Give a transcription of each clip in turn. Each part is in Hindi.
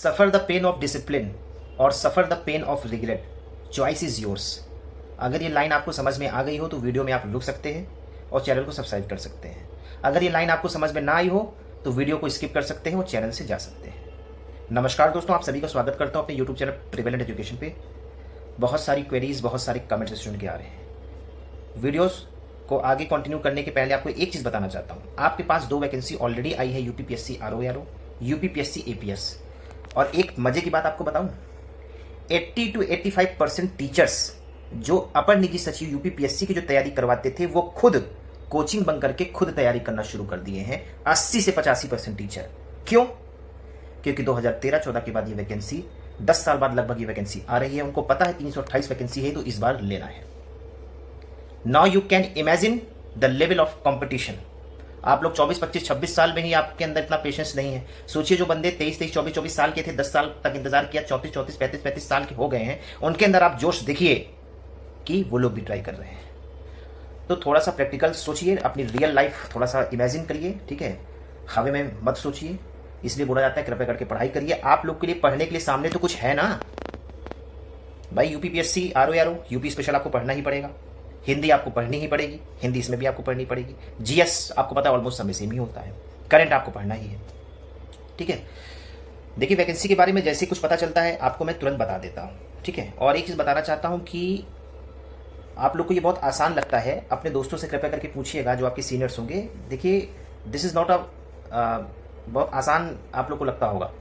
Suffer the pain of discipline और suffer the pain of regret, choice is yours. अगर ये लाइन आपको समझ में आ गई हो तो वीडियो में आप रुक सकते हैं और चैनल को सब्सक्राइब कर सकते हैं। अगर ये लाइन आपको समझ में ना आई हो तो वीडियो को स्किप कर सकते हैं और चैनल से जा सकते हैं। नमस्कार दोस्तों, आप सभी का स्वागत करता हूं अपने यूट्यूब चैनल प्रिवेलेंट एजुकेशन पे। बहुत सारी क्वेरीज, बहुत सारे कमेंट्स स्टूडेंट के आ रहे हैं। वीडियोस को आगे कंटिन्यू करने के पहले आपको एक चीज़ बताना चाहता हूं। आपके पास 2 वैकेंसी ऑलरेडी आई है, यूपीपीएससी आरओ, यूपीपीएससी एपीएस। और एक मजे की बात आपको बताऊं, 80 to 85% टीचर्स जो अपर निजी सचिव यूपीपीएससी की जो तैयारी करवाते थे वो खुद कोचिंग बंद करके खुद तैयारी करना शुरू कर दिए हैं। 80 से 85% टीचर। क्यों? क्योंकि 2013-14 के बाद ये वैकेंसी 10 साल बाद लगभग ये वैकेंसी आ रही है। उनको पता है 328 वैकेंसी है तो इस बार लेना है। Now you can imagine the level of competition. आप लोग 24, 25, 26 साल में ही आपके अंदर इतना पेशेंस नहीं है। सोचिए जो बंदे 23, 24 साल के थे, 10 साल तक इंतजार किया, 34, 35 साल के हो गए हैं, उनके अंदर आप जोश देखिए कि वो लोग भी ट्राई कर रहे हैं। तो थोड़ा सा प्रैक्टिकल सोचिए, अपनी रियल लाइफ थोड़ा सा इमेजिन करिए, ठीक है। हवे में मत सोचिए, इसलिए बोला जाता है कृपया करके पढ़ाई करिए। आप लोग के लिए पढ़ने के लिए सामने तो कुछ है ना भाई। यूपीपीएससी आरओ, यूपी स्पेशल आपको पढ़ना ही पड़ेगा। हिंदी आपको पढ़नी ही पड़ेगी, हिंदी इसमें भी आपको पढ़नी पड़ेगी। जीएस आपको पता है ऑलमोस्ट समय सेम ही होता है। करंट आपको पढ़ना ही है, ठीक है। देखिए वैकेंसी के बारे में जैसे कुछ पता चलता है आपको मैं तुरंत बता देता हूँ, ठीक है। और एक चीज़ बताना चाहता हूँ कि आप लोग को ये बहुत आसान लगता है, अपने दोस्तों से कृपया करके पूछिएगा जो आपके सीनियर्स होंगे। देखिए दिस इज़ नॉट बहुत आसान आप लोग को लगता होगा,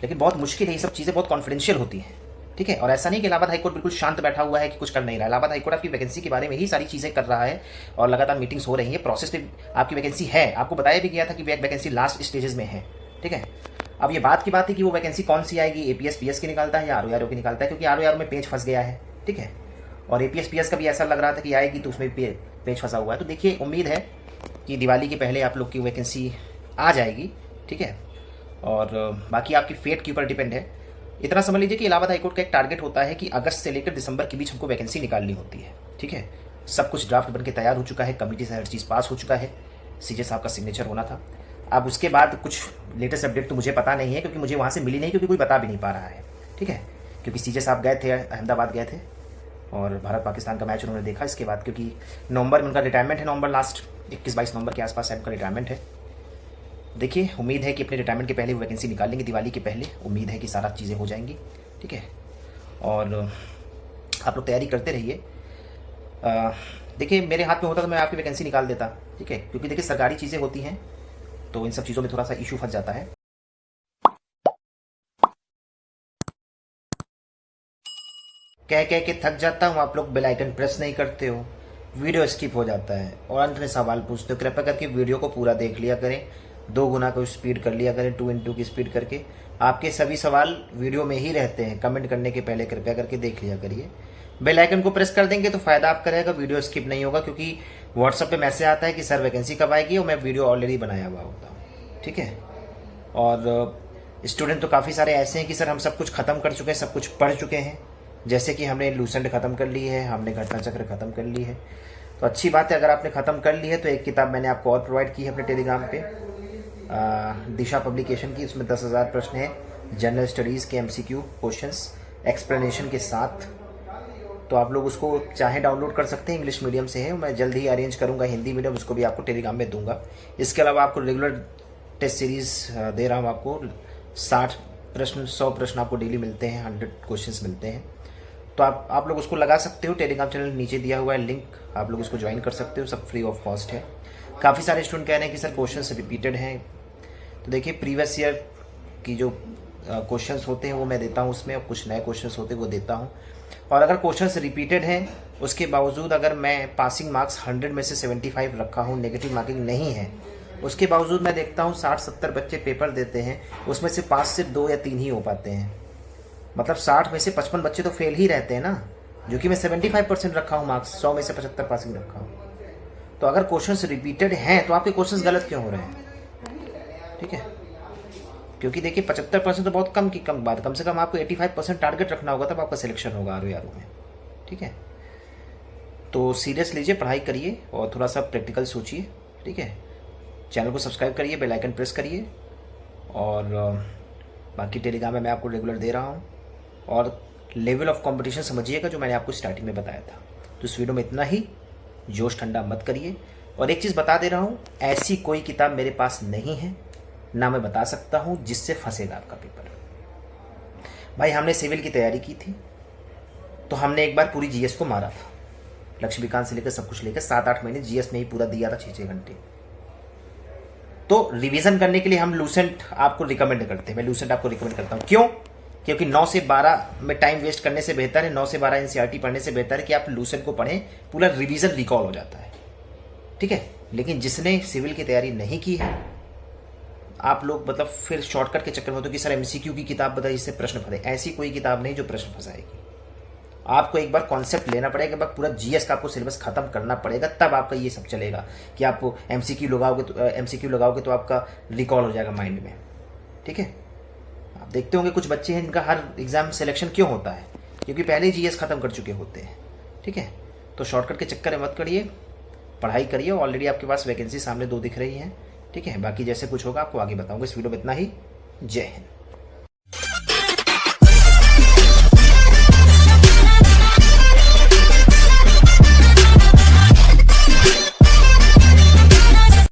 लेकिन बहुत मुश्किल है। ये सब चीज़ें बहुत कॉन्फिडेंशियल होती हैं, ठीक है। और ऐसा नहीं कि इलाहाबाद हाईकोर्ट बिल्कुल शांत बैठा हुआ है कि कुछ कर नहीं रहा है। इलाहाबाद हाईकोर्ट आपकी वैकेंसी के बारे में ही सारी चीज़ें कर रहा है और लगातार मीटिंग्स हो रही है। प्रोसेस पे आपकी वैकेंसी है, आपको बताया भी गया था कि वैकेंसी लास्ट स्टेजेस में है, ठीक है। अब ये बात की बात है कि वो वैकेंसी कौन सी आएगी, एपीएस पीएस की निकालता है या आरओ की निकालता है, क्योंकि आरओ में पेज फंस गया है, ठीक है। और एपीएस पीएस का भी ऐसा लग रहा था कि आएगी तो उसमें पेज फंसा हुआ है। तो देखिए उम्मीद है कि दिवाली के पहले आप लोग की वैकेंसी आ जाएगी, ठीक है। और बाकी आपकी फेट के ऊपर डिपेंड है। इतना समझ लीजिए कि इलाहाबाद हाईकोर्ट का एक टारगेट होता है कि अगस्त से लेकर दिसंबर के बीच हमको वैकेंसी निकालनी होती है, ठीक है। सब कुछ ड्राफ्ट बन के तैयार हो चुका है, कमेटी से हर चीज़ पास हो चुका है, सीजे साहब का सिग्नेचर होना था। अब उसके बाद कुछ लेटेस्ट अपडेट तो मुझे पता नहीं है, क्योंकि मुझे वहाँ से मिली नहीं, क्योंकि कोई बता भी नहीं पा रहा है, ठीक है। क्योंकि सीजे साहब गए थे, अहमदाबाद गए थे और भारत पाकिस्तान का मैच उन्होंने देखा। इसके बाद क्योंकि नवंबर में उनका रिटायरमेंट है, नवंबर लास्ट 21-22 नवंबर के आसपास साहब का रिटायरमेंट है। देखिए उम्मीद है कि अपने रिटायरमेंट के पहले वो वैकेंसी निकाल लेंगे, दिवाली के पहले। उम्मीद है कि सारा चीज़ें हो जाएंगी, ठीक है। और आप लोग तैयारी करते रहिए। देखिए मेरे हाथ में होता तो मैं आपकी वैकेंसी निकाल देता, ठीक है। क्योंकि देखिए सरकारी चीज़ें होती हैं तो इन सब चीज़ों में थोड़ा सा इशू फंस जाता है। कह कह के थक जाता हूँ, आप लोग बेल आइकन प्रेस नहीं करते हो, वीडियो स्किप हो जाता है और अंत में सवाल पूछते हो। कृपया करके वीडियो को पूरा देख लिया करें, 2 गुना को स्पीड कर लिया करें, 2x2 की स्पीड करके। आपके सभी सवाल वीडियो में ही रहते हैं, कमेंट करने के पहले कृपया करके देख लिया करिए। बेल आइकन को प्रेस कर देंगे तो फायदा आपका रहेगा, वीडियो स्किप नहीं होगा। क्योंकि व्हाट्सएप पे मैसेज आता है कि सर वैकेंसी कब आएगी, और मैं वीडियो ऑलरेडी बनाया हुआ होता हूँ, ठीक है। और स्टूडेंट तो काफ़ी सारे ऐसे हैं कि सर हम सब कुछ खत्म कर चुके हैं, सब कुछ पढ़ चुके हैं। जैसे कि हमने लूसेंट ख़त्म कर ली है, हमने घटना चक्र ख़त्म कर ली है। तो अच्छी बात है, अगर आपने ख़त्म कर ली है तो एक किताब मैंने आपको और प्रोवाइड की है अपने टेलीग्राम पे, दिशा पब्लिकेशन की। उसमें 10,000 प्रश्न है जनरल स्टडीज़ के MCQ क्वेश्चंस एक्सप्लेनेशन के साथ। तो आप लोग उसको चाहे डाउनलोड कर सकते हैं, इंग्लिश मीडियम से है। मैं जल्द ही अरेंज करूँगा हिंदी मीडियम, उसको भी आपको टेलीग्राम में दूंगा। इसके अलावा आपको रेगुलर टेस्ट सीरीज़ दे रहा हूँ आपको। 60 प्रश्न, 100 प्रश्न आपको डेली मिलते हैं, 100 क्वेश्चन मिलते हैं। तो आप लोग उसको लगा सकते हो। टेलीग्राम चैनल नीचे दिया हुआ है लिंक, आप लोग उसको ज्वाइन कर सकते हो, सब फ्री ऑफ कॉस्ट है। काफ़ी सारे स्टूडेंट कह रहे हैं कि सर क्वेश्चंस रिपीटेड हैं। तो देखिए प्रीवियस ईयर की जो क्वेश्चंस होते हैं वो मैं देता हूँ उसमें, और कुछ नए क्वेश्चंस होते हैं वो देता हूँ। और अगर क्वेश्चंस रिपीटेड हैं उसके बावजूद अगर मैं पासिंग मार्क्स 100 में से 75 रखा हूँ, नेगेटिव मार्किंग नहीं है, उसके बावजूद मैं देखता हूँ 60-70 बच्चे पेपर देते हैं, उसमें से 5 से 2 या 3 ही हो पाते हैं। मतलब 60 में से 55 बच्चे तो फेल ही रहते हैं ना, जो कि मैं 75% रखा हूँ मार्क्स, 100 में से 75 पासिंग रखा हूँ। तो अगर क्वेश्चंस रिपीटेड हैं तो आपके क्वेश्चंस गलत क्यों हो रहे हैं, ठीक है। क्योंकि देखिए 75% तो बहुत कम की कम बात, कम से कम आपको 85% टारगेट रखना होगा, तब आपका सिलेक्शन होगा आरओ में, ठीक है। तो सीरियस लीजिए, पढ़ाई करिए और थोड़ा सा प्रैक्टिकल सोचिए, ठीक है। चैनल को सब्सक्राइब करिए, बेल आइकन प्रेस करिए और बाकी टेलीग्राम में मैं आपको रेगुलर दे रहा हूँ। और लेवल ऑफ कंपटीशन समझिएगा जो मैंने आपको स्टार्टिंग में बताया था। तो इस वीडियो में इतना ही, जोश ठंडा मत करिए। और एक चीज़ बता दे रहा हूँ, ऐसी कोई किताब मेरे पास नहीं है, ना मैं बता सकता हूँ जिससे फंसेगा आपका पेपर। भाई हमने सिविल की तैयारी की थी, तो हमने एक बार पूरी जीएस को मारा था, लक्ष्मीकांत से लेकर सब कुछ लेकर 7-8 महीने जीएस में ही पूरा दिया था, 6-6 घंटे। तो रिवीजन करने के लिए हम लूसेंट आपको रिकमेंड करते हैं। मैं लूसेंट आपको रिकमेंड करता हूँ। क्यों? क्योंकि 9 से 12 में टाइम वेस्ट करने से बेहतर है, 9 से 12 एनसीईआरटी पढ़ने से बेहतर है कि आप लूसेंट को पढ़ें, पूरा रिवीजन रिकॉल हो जाता है। ठीक है। लेकिन जिसने सिविल की तैयारी नहीं की है, आप लोग मतलब फिर शॉर्टकट के चक्कर में होते कि सर एमसीक्यू की किताब बताइए जिससे प्रश्न फंसे। ऐसी कोई किताब नहीं जो प्रश्न फंसाएगी। आपको एक बार कॉन्सेप्ट लेना पड़ेगा, एक बार पूरा जीएस का आपको सिलेबस खत्म करना पड़ेगा, तब आपका ये सब चलेगा कि आप एमसीक्यू लगाओगे तो आपका रिकॉल हो जाएगा माइंड में। ठीक है। आप देखते होंगे कुछ बच्चे हैं जिनका हर एग्जाम सिलेक्शन क्यों होता है, क्योंकि पहले ही जीएस खत्म कर चुके होते हैं। ठीक है। तो शॉर्टकट के चक्कर में मत करिए, पढ़ाई करिए। ऑलरेडी आपके पास वैकेंसी सामने 2 दिख रही हैं। ठीक है। बाकी जैसे कुछ होगा आपको आगे बताऊंगा। इस वीडियो में इतना ही। जय हिंद।